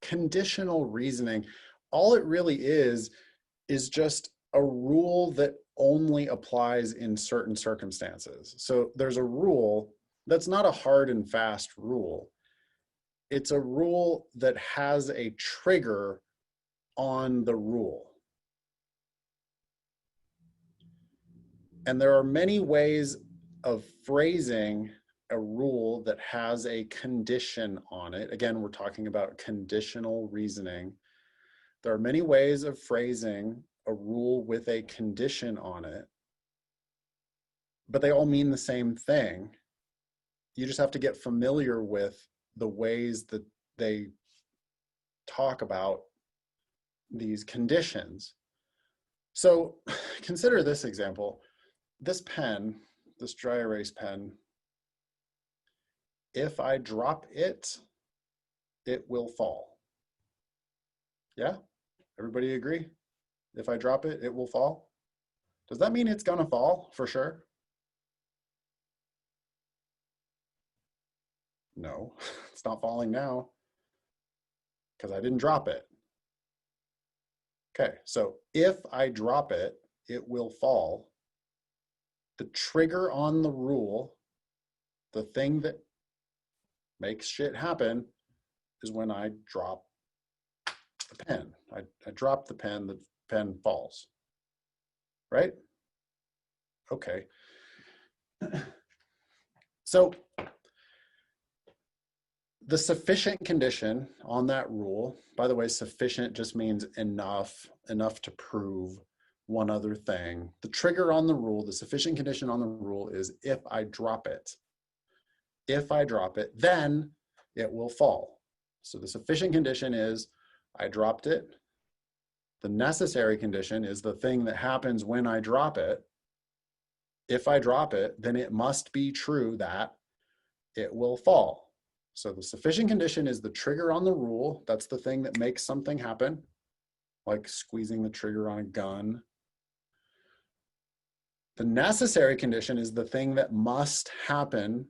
conditional reasoning, all it really is just a rule that only applies in certain circumstances. So there's a rule that's not a hard and fast rule. It's a rule that has a trigger on the rule. And there are many ways of phrasing a rule that has a condition on it. Again, we're talking about conditional reasoning. There are many ways of phrasing a rule with a condition on it, but they all mean the same thing. You just have to get familiar with the ways that they talk about these conditions. So consider this example. This pen, this dry erase pen, if I drop it, it will fall. Yeah? Everybody agree? If I drop it, it will fall? Does that mean it's gonna fall for sure? No, it's not falling now because I didn't drop it. Okay, so if I drop it, it will fall. The trigger on the rule, the thing that makes shit happen, is when I drop the pen. I drop the pen falls, right? Okay. So the sufficient condition on that rule, by the way, sufficient just means enough to prove one other thing. The trigger on the rule, the sufficient condition on the rule is if I drop it. If I drop it, then it will fall. So the sufficient condition is I dropped it. The necessary condition is the thing that happens when I drop it. If I drop it, then it must be true that it will fall. So the sufficient condition is the trigger on the rule. That's the thing that makes something happen, like squeezing the trigger on a gun. The necessary condition is the thing that must happen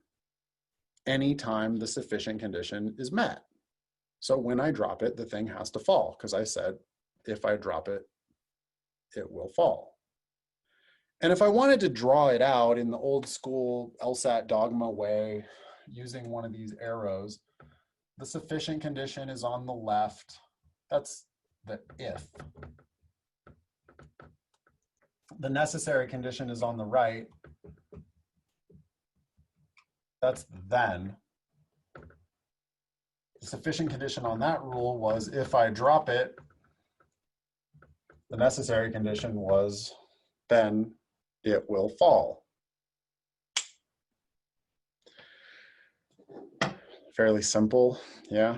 anytime the sufficient condition is met. So when I drop it, the thing has to fall, because I said, if I drop it, it will fall. And if I wanted to draw it out in the old school LSAT dogma way, using one of these arrows, the sufficient condition is on the left. That's the if. The necessary condition is on the right. That's then. The sufficient condition on that rule was if I drop it. The necessary condition was then it will fall. Fairly simple, yeah.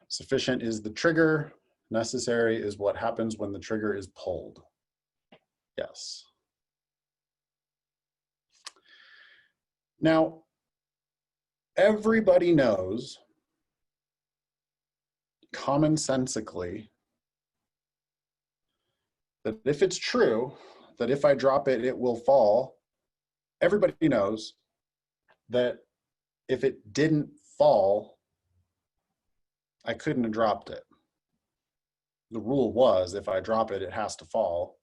Sufficient is the trigger. Necessary is what happens when the trigger is pulled. Yes. Now, everybody knows commonsensically that if it's true, that if I drop it, it will fall, everybody knows that if it didn't fall, I couldn't have dropped it. The rule was if I drop it, it has to fall.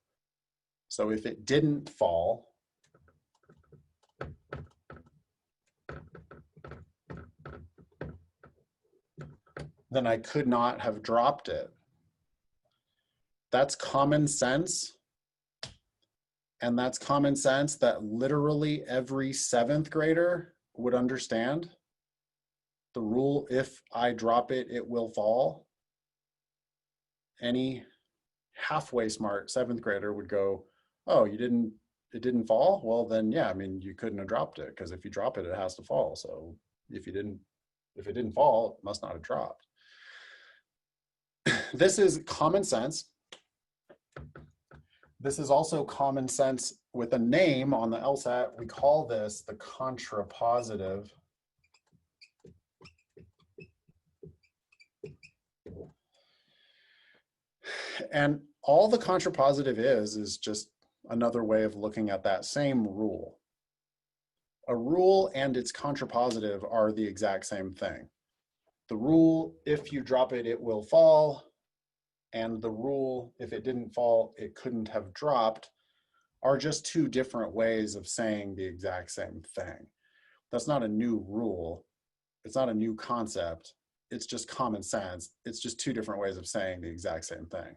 So if it didn't fall, then I could not have dropped it. That's common sense. And that's common sense that literally every 7th grader would understand. The rule, if I drop it, it will fall. Any halfway smart 7th grader would go, oh, it didn't fall? Well, then, yeah, I mean, you couldn't have dropped it, because if you drop it, it has to fall. So if it didn't fall, it must not have dropped. This is common sense. This is also common sense with a name on the LSAT. We call this the contrapositive. And all the contrapositive is just another way of looking at that same rule. A rule and its contrapositive are the exact same thing. The rule, if you drop it, it will fall, and the rule, if it didn't fall, it couldn't have dropped, are just two different ways of saying the exact same thing. That's not a new rule. It's not a new concept. It's just common sense. It's just two different ways of saying the exact same thing.